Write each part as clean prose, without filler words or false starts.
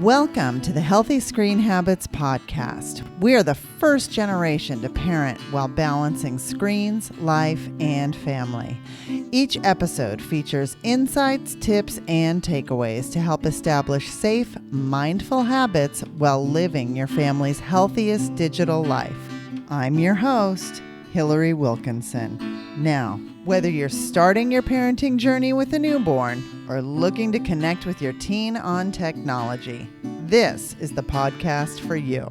Welcome to the Healthy Screen Habits podcast. We are the first generation to parent while balancing screens, life, and family. Each episode features insights, tips, and takeaways to help establish safe, mindful habits while living your family's healthiest digital life. I'm your host, Hillary Wilkinson. Now, whether you're starting your parenting journey with a newborn or looking to connect with your teen on technology, this is the podcast for you.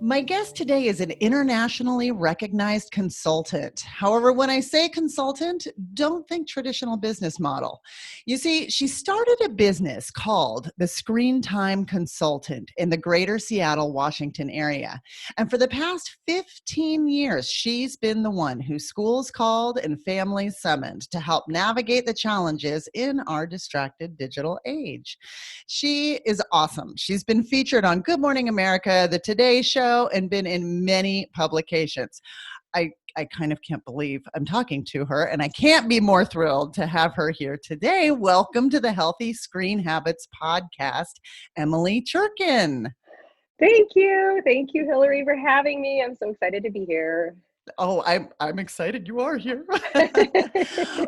My guest today is an internationally recognized consultant. However, when I say consultant, don't think traditional business model. You see, she started a business called the Screentime Consultant in the greater Seattle, Washington area. And for the past 15 years, she's been the one who schools called and families summoned to help navigate the challenges in our distracted digital age. She is awesome. She's been featured on Good Morning America, The Today Show, and been in many publications. I kind of can't believe I'm talking to her, and I can't be more thrilled to have her here today. Welcome to the Healthy Screen Habits podcast, Emily Cherkin. Thank you. Thank you, Hillary, for having me. I'm so excited to be here. Oh, I'm excited you are here.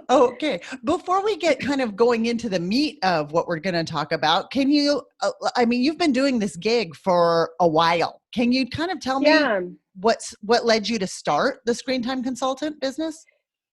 Okay. Before we get kind of going into the meat of what we're going to talk about, can you, you've been doing this gig for a while. Can you kind of tell me what led you to start the Screentime Consultant business?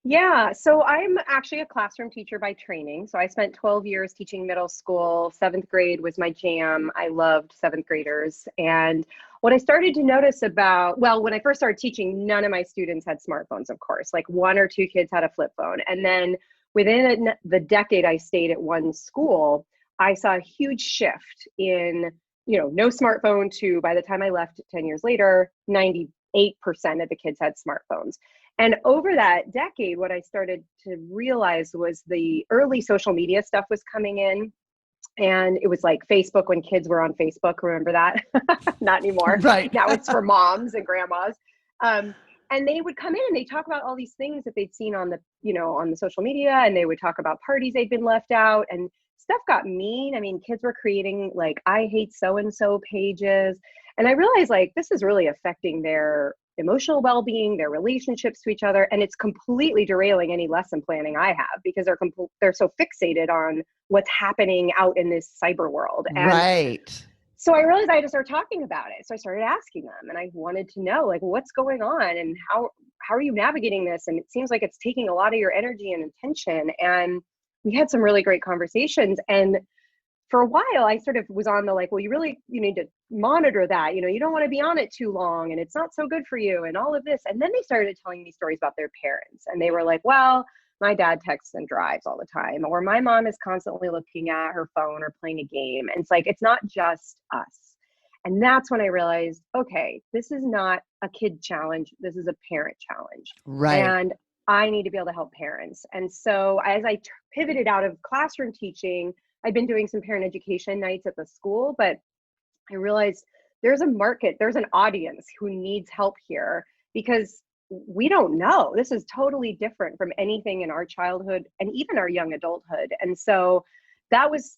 Yeah, so I'm actually a classroom teacher by training. So I spent 12 years teaching middle school. 7th grade was my jam. I loved 7th graders. And what I started to notice when I first started teaching, none of my students had smartphones, of course. Like 1 or 2 kids had a flip phone. And then within the decade I stayed at one school, I saw a huge shift in, no smartphone to, by the time I left 10 years later, 98% of the kids had smartphones. And over that decade, what I started to realize was the early social media stuff was coming in. And it was like Facebook when kids were on Facebook. Remember that? Not anymore. Right. Now it's for moms and grandmas. And they would come in and they talk about all these things that they'd seen on the social media. And they would talk about parties they'd been left out, and stuff got mean. I mean, kids were creating like, I hate so-and-so pages. And I realized this is really affecting their emotional well-being, their relationships to each other, and it's completely derailing any lesson planning I have because they're so fixated on what's happening out in this cyber world. And right. So I realized I had to start talking about it. So I started asking them, and I wanted to know what's going on and how are you navigating this? And it seems like it's taking a lot of your energy and attention. And we had some really great conversations. And for a while, I sort of was on the you need to monitor that. You don't want to be on it too long, and it's not so good for you, and all of this. And then they started telling me stories about their parents, and they were like, well, my dad texts and drives all the time, or my mom is constantly looking at her phone or playing a game. And it's not just us. And that's when I realized, okay, this is not a kid challenge. This is a parent challenge. Right. And I need to be able to help parents. And so as I pivoted out of classroom teaching, I've been doing some parent education nights at the school, but I realized there's a market, there's an audience who needs help here because we don't know. This is totally different from anything in our childhood and even our young adulthood. And so that was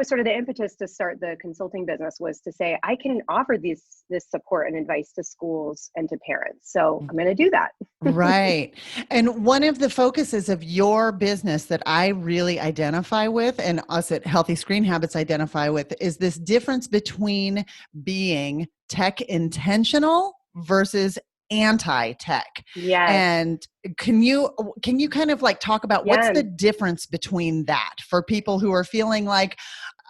sort of the impetus to start the consulting business, was to say, I can offer this support and advice to schools and to parents. So I'm going to do that. Right. And one of the focuses of your business that I really identify with, and us at Healthy Screen Habits identify with, is this difference between being tech intentional versus anti-tech. Yes. And can you kind of talk about what's the difference between that for people who are feeling like,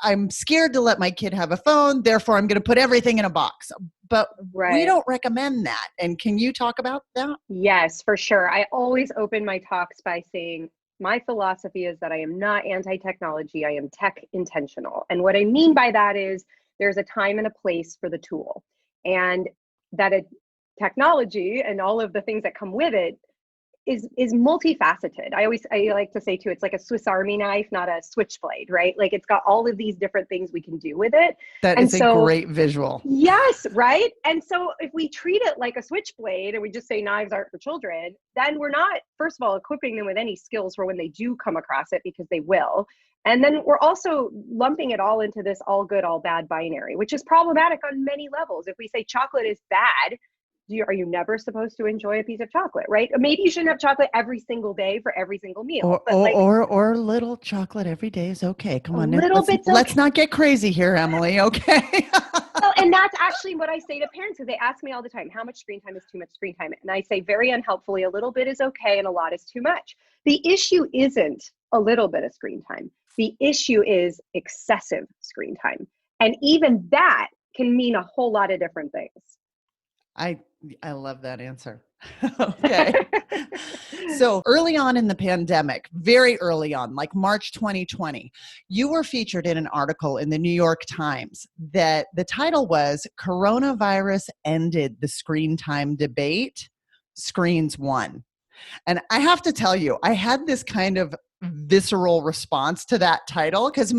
I'm scared to let my kid have a phone, therefore I'm going to put everything in a box. But we don't recommend that. And can you talk about that? Yes, for sure. I always open my talks by saying, my philosophy is that I am not anti-technology, I am tech intentional. And what I mean by that is there's a time and a place for the tool. And that technology and all of the things that come with it is multifaceted. I like to say too, it's like a Swiss Army knife, not a switchblade, right? Like it's got all of these different things we can do with it. That And is a so, great visual. yes, right? And so if we treat it like a switchblade and we just say knives aren't for children, then we're not, first of all, equipping them with any skills for when they do come across it, because they will. And then we're also lumping it all into this all good, all bad binary, which is problematic on many levels. If we say chocolate is bad, are you never supposed to enjoy a piece of chocolate, right? Or maybe you shouldn't have chocolate every single day for every single meal. Or little chocolate every day is okay. Come on, let's not get crazy here, Emily. Okay. Well, and that's actually what I say to parents, because they ask me all the time, how much screen time is too much screen time? And I say very unhelpfully, a little bit is okay and a lot is too much. The issue isn't a little bit of screen time. The issue is excessive screen time. And even that can mean a whole lot of different things. I love that answer. Okay. So early on in the pandemic, very early on, like March 2020, you were featured in an article in the New York Times that the title was "Coronavirus Ended the Screen Time Debate. Screens Won." And I have to tell you, I had this kind of visceral response to that title, because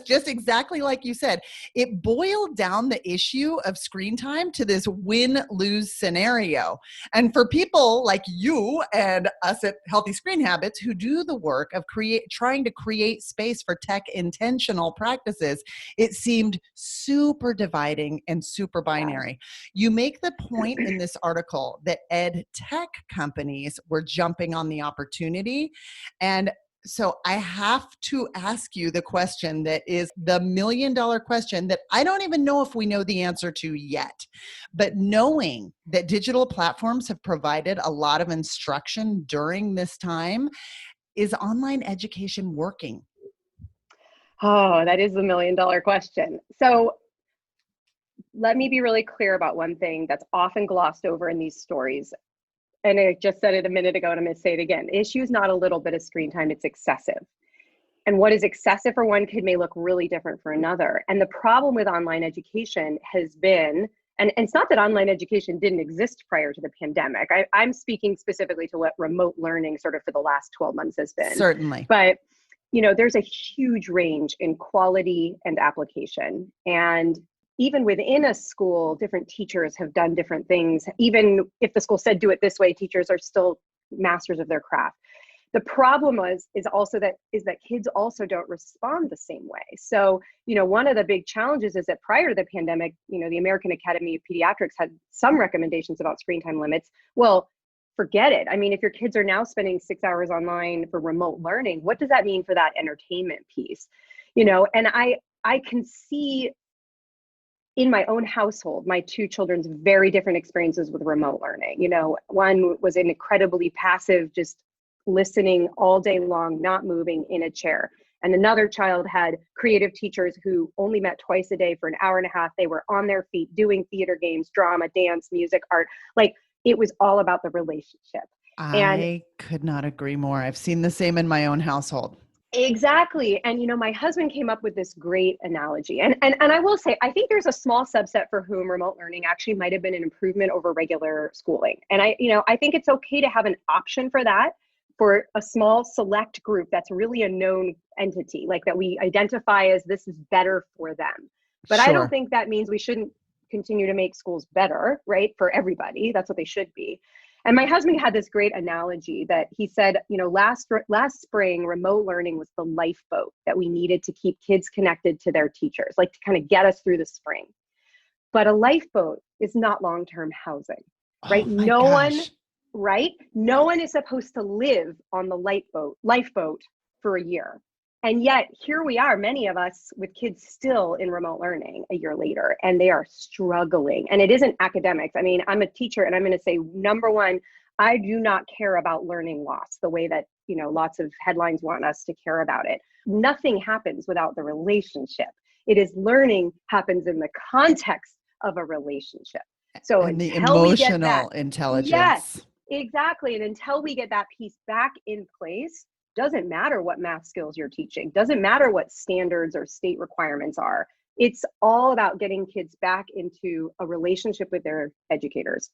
just exactly like you said, it boiled down the issue of screen time to this win-lose scenario. And for people like you and us at Healthy Screen Habits who do the work of trying to create space for tech intentional practices, it seemed super dividing and super binary. You make the point in this article that ed tech companies were jumping on the opportunity. And so I have to ask you the question that is the $1 million question that I don't even know if we know the answer to yet. But knowing that digital platforms have provided a lot of instruction during this time, is online education working? Oh, that is the $1 million question. So let me be really clear about one thing that's often glossed over in these stories. And I just said it a minute ago, and I'm going to say it again. The issue is not a little bit of screen time, it's excessive. And what is excessive for one kid may look really different for another. And the problem with online education has been, and it's not that online education didn't exist prior to the pandemic. I'm speaking specifically to what remote learning sort of for the last 12 months has been. Certainly. But there's a huge range in quality and application. And even within a school, different teachers have done different things. Even if the school said do it this way, teachers are still masters of their craft. The problem is that kids also don't respond the same way. So, one of the big challenges is that prior to the pandemic, the American Academy of Pediatrics had some recommendations about screen time limits. Well, forget it. I mean, if your kids are now spending 6 hours online for remote learning, what does that mean for that entertainment piece? And I can see in my own household, my two children's very different experiences with remote learning. One was an incredibly passive, just listening all day long, not moving in a chair. And another child had creative teachers who only met twice a day for an hour and a half. They were on their feet doing theater games, drama, dance, music, art. Like it was all about the relationship. I could not agree more. I've seen the same in my own household. Exactly. And, my husband came up with this great analogy. And I will say, I think there's a small subset for whom remote learning actually might have been an improvement over regular schooling. And I think it's okay to have an option for that for a small select group that's really a known entity, like that we identify as this is better for them. But sure. I don't think that means we shouldn't continue to make schools better, right? For everybody. That's what they should be. And my husband had this great analogy that he said, last spring, remote learning was the lifeboat that we needed to keep kids connected to their teachers, like to kind of get us through the spring. But a lifeboat is not long-term housing, right? No one is supposed to live on the lifeboat for a year. And yet here we are, many of us with kids still in remote learning a year later, and they are struggling. And it isn't academics. I mean, I'm a teacher, and I'm going to say, number one, I do not care about learning loss the way that, lots of headlines want us to care about it. Nothing happens without the relationship. It is learning happens in the context of a relationship. So and the emotional intelligence. Yes, exactly. And until we get that piece back in place, doesn't matter what math skills you're teaching, doesn't matter what standards or state requirements are. It's all about getting kids back into a relationship with their educators.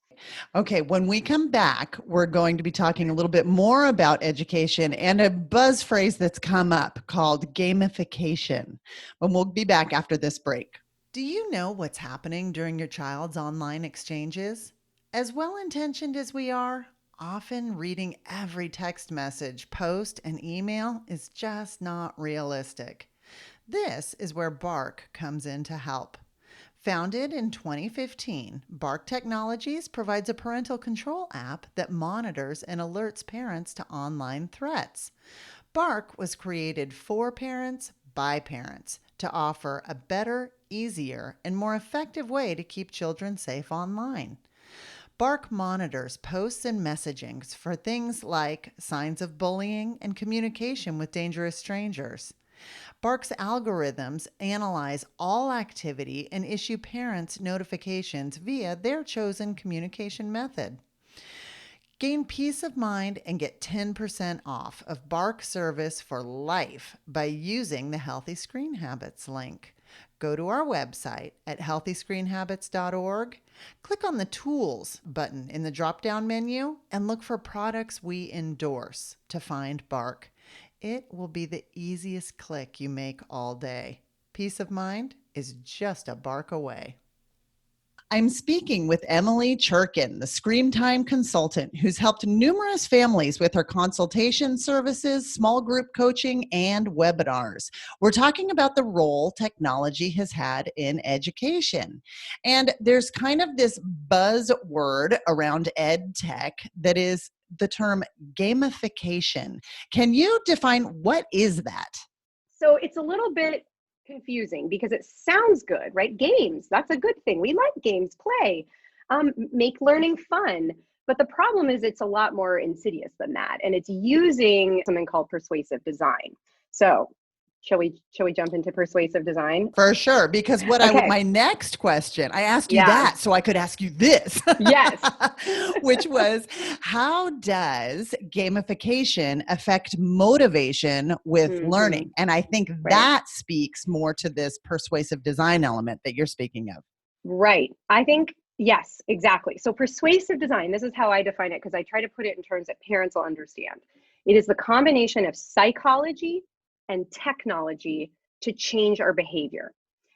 Okay, when we come back, we're going to be talking a little bit more about education and a buzz phrase that's come up called gamification. And we'll be back after this break. Do you know what's happening during your child's online exchanges? As well-intentioned as we are, often reading every text message, post, and email is just not realistic. This is where Bark comes in to help. Founded in 2015, Bark Technologies provides a parental control app that monitors and alerts parents to online threats. Bark was created for parents by parents to offer a better, easier, and more effective way to keep children safe online. Bark monitors posts and messagings for things like signs of bullying and communication with dangerous strangers. Bark's algorithms analyze all activity and issue parents notifications via their chosen communication method. Gain peace of mind and get 10% off of Bark service for life by using the Healthy Screen Habits link. Go to our website at healthyscreenhabits.org, click on the Tools button in the drop-down menu, and look for products we endorse to find Bark. It will be the easiest click you make all day. Peace of mind is just a bark away. I'm speaking with Emily Cherkin, the Screentime Consultant, who's helped numerous families with her consultation services, small group coaching, and webinars. We're talking about the role technology has had in education. And there's kind of this buzzword around ed tech that is the term gamification. Can you define what is that? So it's a little bit confusing because it sounds good, right? Games, that's a good thing. We like games, play, make learning fun. But the problem is it's a lot more insidious than that. And it's using something called persuasive design. So shall we jump into persuasive design? For sure, because my next question, I asked you that so I could ask you this. Yes. Which was, how does gamification affect motivation with learning? And I think that speaks more to this persuasive design element that you're speaking of. Right. I think, yes, exactly. So persuasive design, this is how I define it because I try to put it in terms that parents will understand. It is the combination of psychology and technology to change our behavior.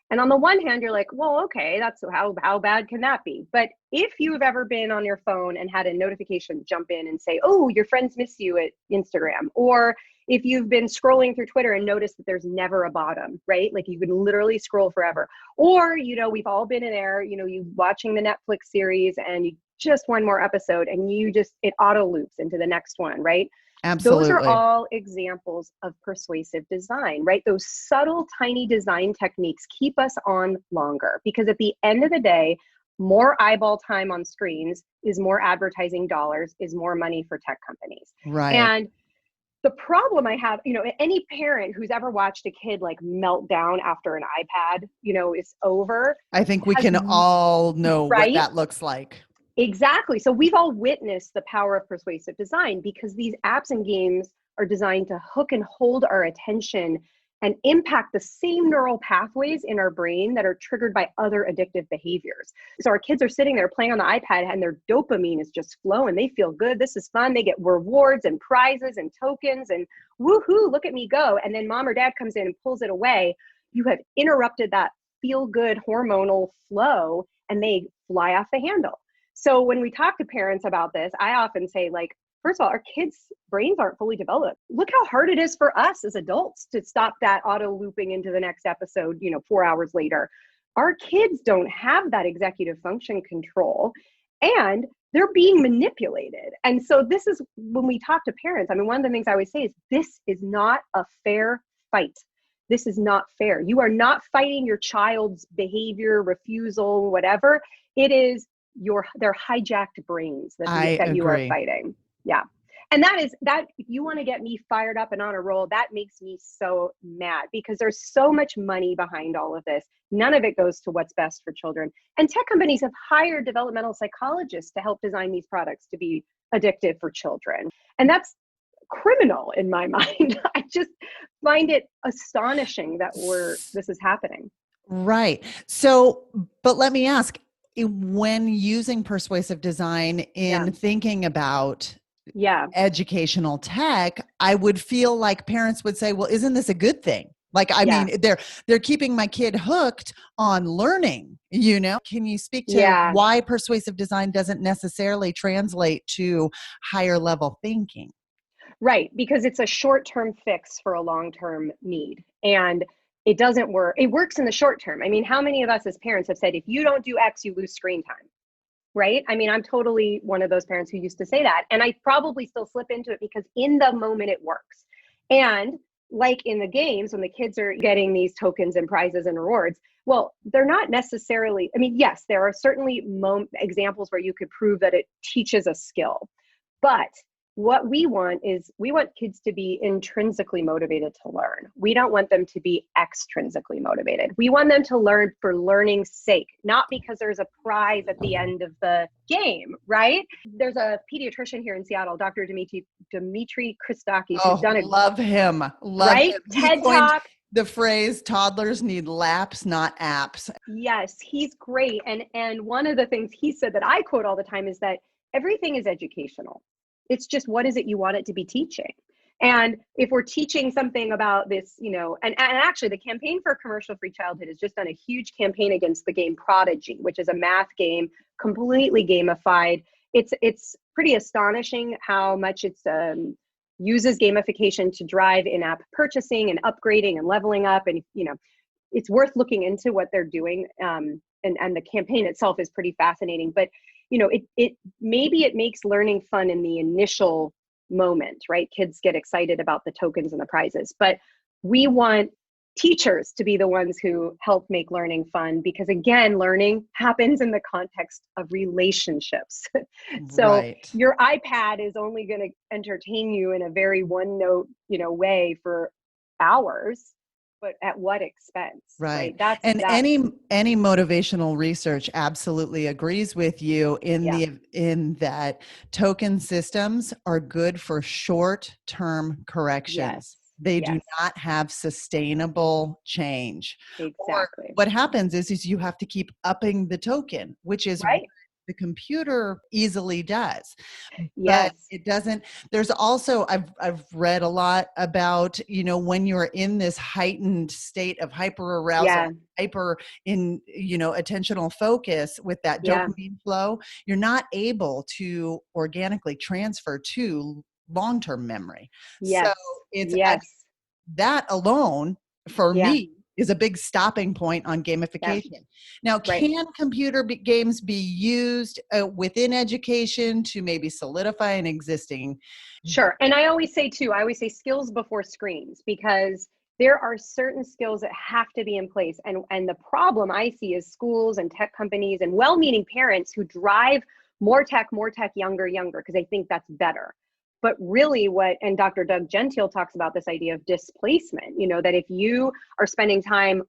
And on the one hand, you're like, well, okay, that's how bad can that be? But if you've ever been on your phone and had a notification jump in and say, oh, your friends miss you at Instagram, or if you've been scrolling through Twitter and noticed that there's never a bottom, right? Like you can literally scroll forever. Or, we've all been in there, you watching the Netflix series and you just one more episode and it auto loops into the next one, right? Absolutely. Those are all examples of persuasive design, right? Those subtle, tiny design techniques keep us on longer because at the end of the day, more eyeball time on screens is more advertising dollars, is more money for tech companies. Right. And the problem I have, any parent who's ever watched a kid like melt down after an iPad, is over. I think we can all know what that looks like. Exactly. So we've all witnessed the power of persuasive design because these apps and games are designed to hook and hold our attention and impact the same neural pathways in our brain that are triggered by other addictive behaviors. So our kids are sitting there playing on the iPad and their dopamine is just flowing. They feel good. This is fun. They get rewards and prizes and tokens and woohoo, look at me go. And then mom or dad comes in and pulls it away. You have interrupted that feel-good hormonal flow and they fly off the handle. So when we talk to parents about this, I often say, like, first of all, our kids' brains aren't fully developed. Look how hard it is for us as adults to stop that auto looping into the next episode, 4 hours later. Our kids don't have that executive function control and they're being manipulated. And so this is when we talk to parents, one of the things I always say is this is not a fair fight. This is not fair. You are not fighting your child's behavior, refusal, whatever. It is their hijacked brains that you are fighting. Yeah. And that if you want to get me fired up and on a roll, that makes me so mad because there's so much money behind all of this. None of it goes to what's best for children. And tech companies have hired developmental psychologists to help design these products to be addictive for children. And that's criminal in my mind. I just find it astonishing that this is happening. Right. So, but let me ask, when using persuasive design Yeah. in thinking about Yeah. educational tech, I would feel like parents would say, well, isn't this a good thing? Like, I Yeah. mean, they're keeping my kid hooked on learning, you know? Can you speak to Yeah. why persuasive design doesn't necessarily translate to higher level thinking? Right, because it's a short-term fix for a long-term need. And it doesn't work. It works in the short term. I mean, how many of us as parents have said, if you don't do X, you lose screen time? Right? I mean, I'm totally one of those parents who used to say that. And I probably still slip into it because in the moment it works. And like in the games, when the kids are getting these tokens and prizes and rewards, well, they're not necessarily, I mean, yes, there are certainly examples where you could prove that it teaches a skill. But what we want is we want kids to be intrinsically motivated to learn. We don't want them to be extrinsically motivated. We want them to learn for learning's sake, not because there's a prize at the end of the game, right? There's a pediatrician here in Seattle, Dr. Dimitri Christakis, who's Oh, done a love him. Love right him. He TED coined Talk. the phrase toddlers need laps, not apps. Yes, he's great. And one of the things he said that I quote all the time is that everything is educational. It's just what is it you want it to be teaching? And if we're teaching something about this, and actually the Campaign for Commercial Free Childhood has just done a huge campaign against the game Prodigy, which is a math game completely gamified. It's pretty astonishing how much it's uses gamification to drive in-app purchasing and upgrading and leveling up. And it's worth looking into what they're doing. And the campaign itself is pretty fascinating, but it maybe it makes learning fun in the initial moment, right? Kids get excited about the tokens and the prizes, but we want teachers to be the ones who help make learning fun, because again, learning happens in the context of relationships. So Right. your iPad is only going to entertain you in a very one note, way for hours, but at what expense, Right. right? That's And any motivational research absolutely agrees with you yeah. in that token systems are good for short-term Yes. corrections. They do Yes. not have sustainable change. Or Exactly. what happens is you have to keep upping the token, which is what Right. the computer easily does. But Yes. it doesn't. There's also, I've read a lot about, when you're in this heightened state of hyper arousal, Yeah. hyper in, attentional focus with that Yeah. dopamine flow, you're not able to organically transfer to long-term memory. So Yes. it's Yes. that alone for Yeah. me is a big stopping point on Yeah. gamification. Now, Right. can computer games be used within education to maybe solidify an existing? Sure. And I always say too, I always say skills before screens, because there are certain skills that have to be in place. And the problem I see is schools and tech companies and well-meaning parents who drive more tech, younger, because they think that's better. But really and Dr. Doug Gentile talks about this idea of displacement, that if you are spending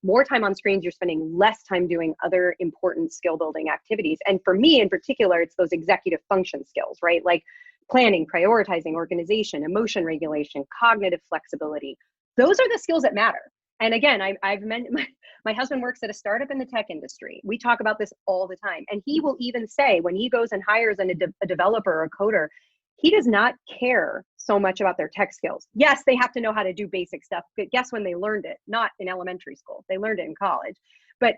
more time on screens, you're spending less time doing other important skill building activities. And for me in particular, it's those executive function skills, right? Like planning, prioritizing, organization, emotion regulation, cognitive flexibility. Those are the skills that matter. And again, I've mentioned my husband works at a startup in the tech industry. We talk about this all the time. And he will even say when he goes and hires a developer or a coder, he does not care so much about their tech skills. Yes, they have to know how to do basic stuff, but guess when they learned it? Not in elementary school. They learned it in college. But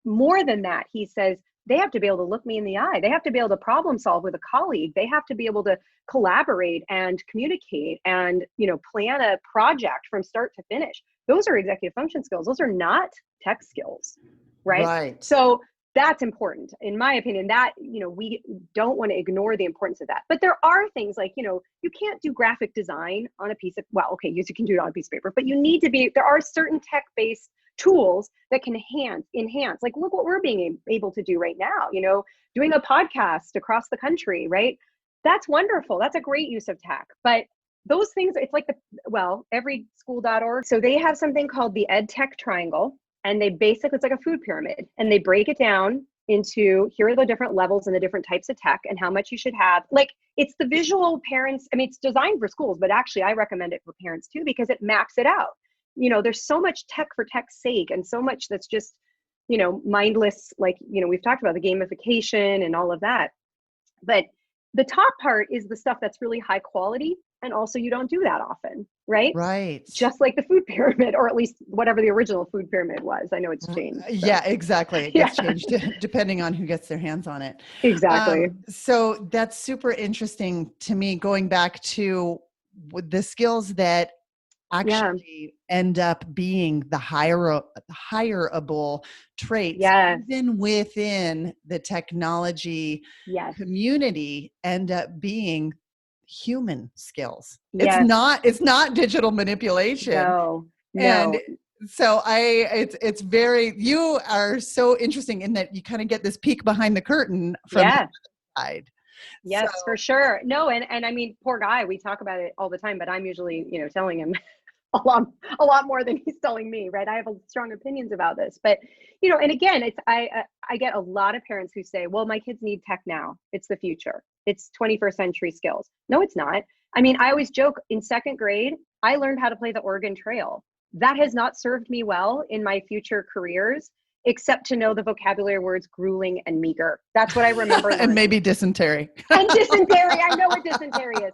more than that, he says, they have to be able to look me in the eye. They have to be able to problem solve with a colleague. They have to be able to collaborate and communicate and, plan a project from start to finish. Those are executive function skills. Those are not tech skills, right? Right. So that's important, in my opinion, that, we don't want to ignore the importance of that. But there are things like, you can't do graphic design on a piece of, well, okay, yes, you can do it on a piece of paper, but there are certain tech-based tools that can enhance, like, look what we're being able to do right now, doing a podcast across the country, right? That's wonderful. That's a great use of tech. But those things, it's like everyschool.org. So they have something called the Ed Tech Triangle. And it's like a food pyramid, and they break it down into, here are the different levels and the different types of tech and how much you should have. Like, it's the visual parents. I mean, it's designed for schools, but actually I recommend it for parents too, because it maps it out. There's so much tech for tech's sake and so much that's just mindless, like, we've talked about the gamification and all of that. But the top part is the stuff that's really high quality. And also you don't do that often, right? Right. Just like the food pyramid, or at least whatever the original food pyramid was. I know it's changed. So. Yeah, exactly. It gets changed depending on who gets their hands on it. Exactly. So that's super interesting to me, going back to the skills that actually end up being the hireable traits, even within the technology community, end up being human skills. It's not digital manipulation. No. And so it's very, you are so interesting in that you kind of get this peek behind the curtain from the side. Yes, for sure. No, and I mean, poor guy, we talk about it all the time, but I'm usually, telling him a lot more than he's telling me, right? I have strong opinions about this, but and again, I get a lot of parents who say, well, my kids need tech now. It's the future. It's 21st century skills. No, it's not. I mean, I always joke, in second grade, I learned how to play the Oregon Trail. That has not served me well in my future careers, except to know the vocabulary words grueling and meager. That's what I remember. And maybe dysentery. And dysentery. I know what dysentery is.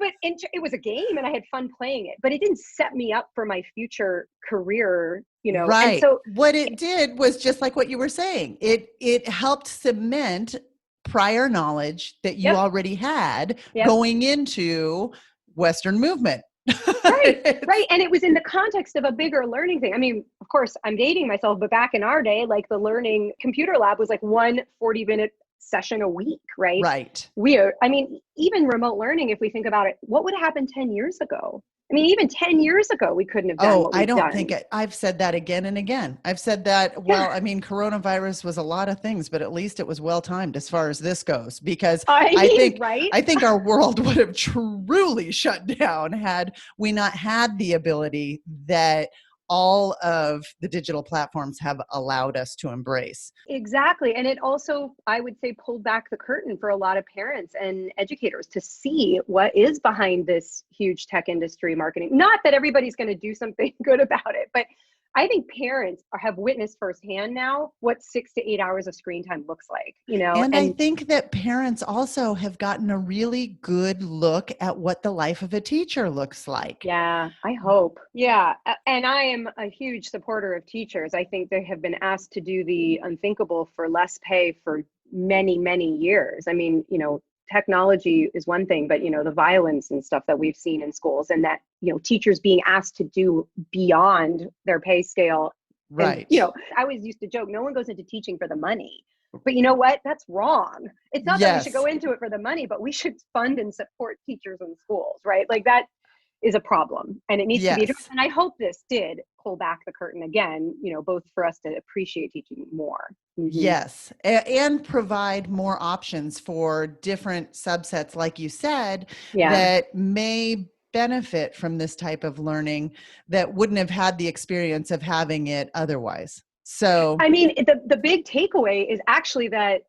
But it was a game and I had fun playing it, but it didn't set me up for my future career, Right. And so what it did was just like what you were saying. It helped cement prior knowledge that you already had going into Western movement. Right. And it was in the context of a bigger learning thing. I mean, of course, I'm dating myself, but back in our day, like the learning computer lab was like 1 40-minute session a week, right? Right. Weird. I mean, even remote learning, if we think about it, what would happen 10 years ago? I mean, even 10 years ago, we couldn't have done what we've done. I don't think I've said that again and again. I've said that, well, I mean, coronavirus was a lot of things, but at least it was well-timed as far as this goes, because I think our world would have truly shut down had we not had the ability that all of the digital platforms have allowed us to embrace. Exactly. And it also, I would say, pulled back the curtain for a lot of parents and educators to see what is behind this huge tech industry marketing. Not that everybody's going to do something good about it, but I think parents have witnessed firsthand now what 6 to 8 hours of screen time looks like, And I think that parents also have gotten a really good look at what the life of a teacher looks like. Yeah, I hope. Yeah. And I am a huge supporter of teachers. I think they have been asked to do the unthinkable for less pay for many, many years. I mean, technology is one thing, but the violence and stuff that we've seen in schools, and that teachers being asked to do beyond their pay scale. Right. And, I always used to joke, no one goes into teaching for the money. But you know what? That's wrong. It's not that we should go into it for the money, but we should fund and support teachers in schools, right? Like that is a problem, and it needs to be addressed. And I hope this did pull back the curtain again, both for us to appreciate teaching more. Mm-hmm. Yes. And provide more options for different subsets, like you said, that may benefit from this type of learning that wouldn't have had the experience of having it otherwise. So, I mean, the big takeaway is actually that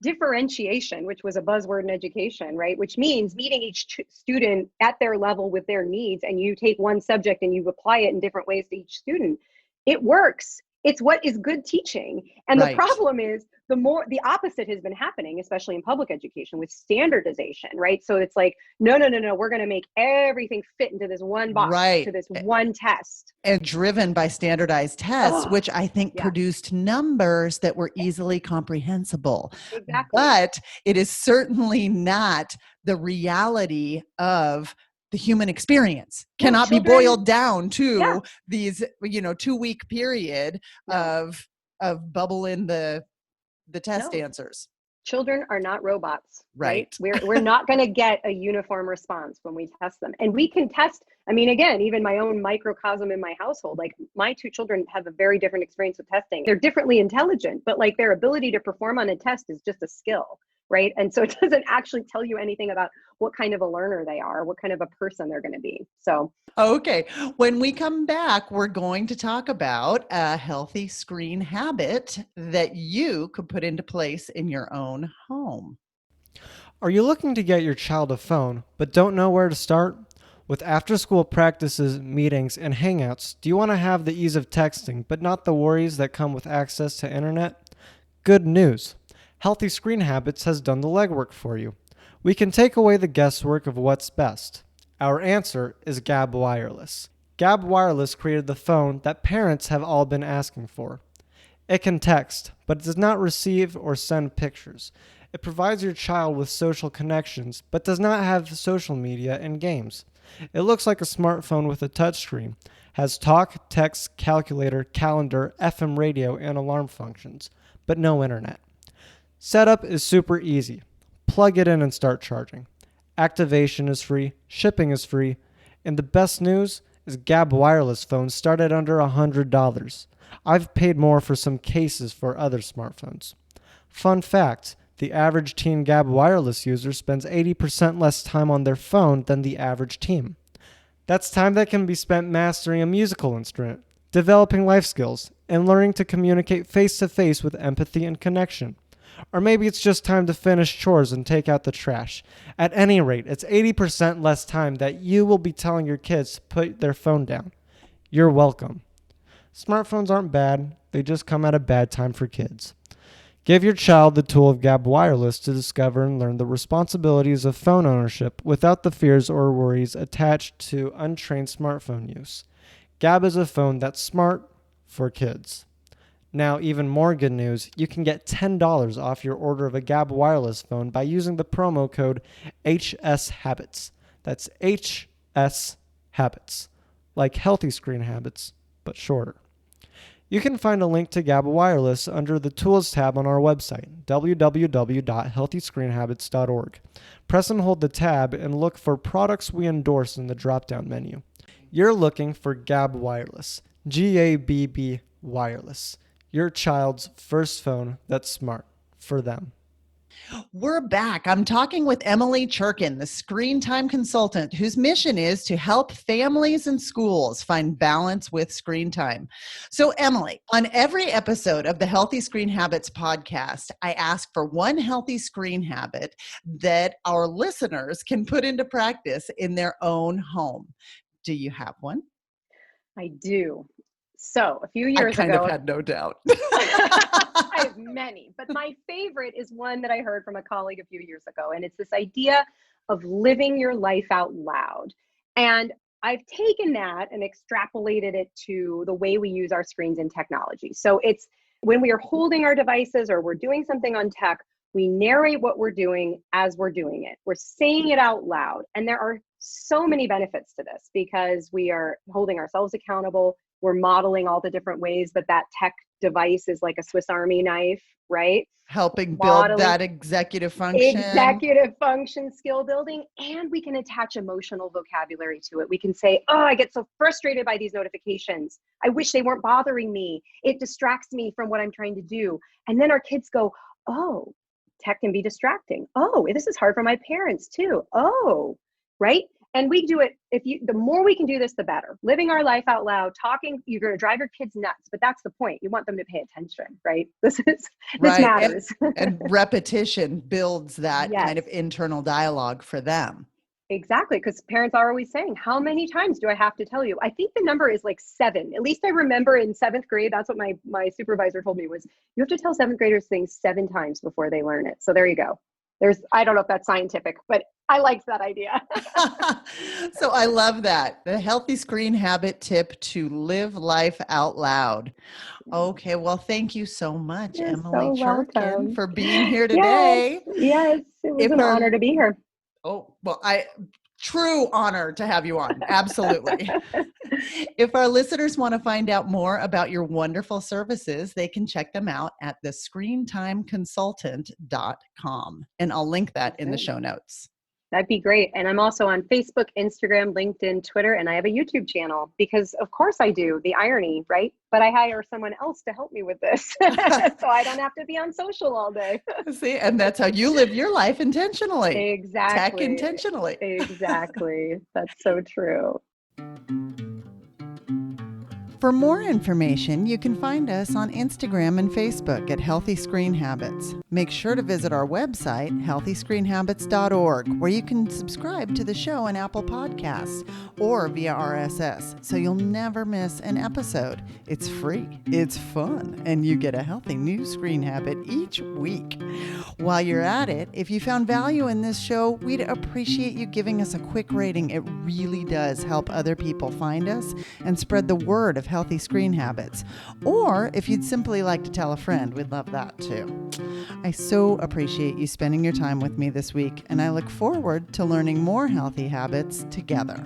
differentiation, which was a buzzword in education, right? Which means meeting each student at their level with their needs, and you take one subject and you apply it in different ways to each student. It works. It's what is good teaching. And the problem is the opposite has been happening, especially in public education, with standardization, right? So it's like, no, we're going to make everything fit into this one box, to this one test. And driven by standardized tests, which I think produced numbers that were easily comprehensible. Exactly. But it is certainly not the reality of the human experience. Cannot be boiled down to these, 2-week period of bubble in the test answers. Children are not robots, right? We're not going to get a uniform response when we test them. And we can test, I mean, again, even my own microcosm in my household, like my 2 children have a very different experience with testing. They're differently intelligent, but like their ability to perform on a test is just a skill, right? And so it doesn't actually tell you anything about what kind of a learner they are, what kind of a person they're going to be. So, okay. When we come back, we're going to talk about a healthy screen habit that you could put into place in your own home. Are you looking to get your child a phone, but don't know where to start? With after-school practices, meetings, and hangouts, do you want to have the ease of texting, but not the worries that come with access to internet? Good news! Healthy Screen Habits has done the legwork for you. We can take away the guesswork of what's best. Our answer is Gab Wireless. Gab Wireless created the phone that parents have all been asking for. It can text, but it does not receive or send pictures. It provides your child with social connections, but does not have social media and games. It looks like a smartphone with a touchscreen, has talk, text, calculator, calendar, FM radio, and alarm functions, but no internet. Setup is super easy. Plug it in and start charging. Activation is free, shipping is free, and the best news is Gab Wireless phones start at under $100. I've paid more for some cases for other smartphones. Fun fact, the average teen Gab Wireless user spends 80% less time on their phone than the average teen. That's time that can be spent mastering a musical instrument, developing life skills, and learning to communicate face-to-face with empathy and connection. Or maybe it's just time to finish chores and take out the trash. At any rate, it's 80% less time that you will be telling your kids to put their phone down. You're welcome. Smartphones aren't bad, they just come at a bad time for kids. Give your child the tool of Gab Wireless to discover and learn the responsibilities of phone ownership without the fears or worries attached to untrained smartphone use. Gab is a phone that's smart for kids. Now, even more good news, you can get $10 off your order of a Gab Wireless phone by using the promo code HSHabits. That's HS Habits, like Healthy Screen Habits, but shorter. You can find a link to Gab Wireless under the Tools tab on our website, www.healthyscreenhabits.org. Press and hold the tab and look for products we endorse in the drop-down menu. You're looking for Gab Wireless, G-A-B-B Wireless, your child's first phone that's smart for them. We're back. I'm talking with Emily Cherkin, the Screentime Consultant, whose mission is to help families and schools find balance with screen time. So, Emily, on every episode of the Healthy Screen Habits podcast, I ask for one healthy screen habit that our listeners can put into practice in their own home. Do you have one? I do. So a few years ago, I kind of had no doubt. I have many, but my favorite is one that I heard from a colleague a few years ago. And it's this idea of living your life out loud. And I've taken that and extrapolated it to the way we use our screens in technology. So it's when we are holding our devices or we're doing something on tech, we narrate what we're doing as we're doing it. We're saying it out loud. And there are so many benefits to this because we are holding ourselves accountable. We're modeling all the different ways that tech device is like a Swiss Army knife, right? Helping build that executive function. Executive function, skill building, and we can attach emotional vocabulary to it. We can say, oh, I get so frustrated by these notifications. I wish they weren't bothering me. It distracts me from what I'm trying to do. And then our kids go, oh, tech can be distracting. Oh, this is hard for my parents too. Oh, right? And we do it, the more we can do this, the better. Living our life out loud, talking, you're going to drive your kids nuts, but that's the point. You want them to pay attention, right? This matters. And repetition builds that Yes. kind of internal dialogue for them. Exactly, because parents are always saying, how many times do I have to tell you? I think the number is like 7. At least I remember in 7th grade, that's what my supervisor told me was, you have to tell 7th graders things 7 times before they learn it. So there you go. I don't know if that's scientific, but I liked that idea. So I love that. The healthy screen habit tip to live life out loud. Okay, well, thank you so much, You're Emily so Cherkin, welcome. for being here today. Yes, it was an honor to be here. Oh, well, true honor to have you on. Absolutely. If our listeners want to find out more about your wonderful services, they can check them out at the screentimeconsultant.com. And I'll link that in the show notes. That'd be great. And I'm also on Facebook, Instagram, LinkedIn, Twitter, and I have a YouTube channel because of course I do, the irony, right? But I hire someone else to help me with this. So I don't have to be on social all day. See, and that's how you live your life intentionally. Exactly. Tech intentionally. Exactly. That's so true. For more information, you can find us on Instagram and Facebook at Healthy Screen Habits. Make sure to visit our website, healthyscreenhabits.org, where you can subscribe to the show on Apple Podcasts or via RSS, so you'll never miss an episode. It's free, it's fun, and you get a healthy new screen habit each week. While you're at it, if you found value in this show, we'd appreciate you giving us a quick rating. It really does help other people find us and spread the word of healthy screen habits. Or if you'd simply like to tell a friend, we'd love that too. I so appreciate you spending your time with me this week, and I look forward to learning more healthy habits together.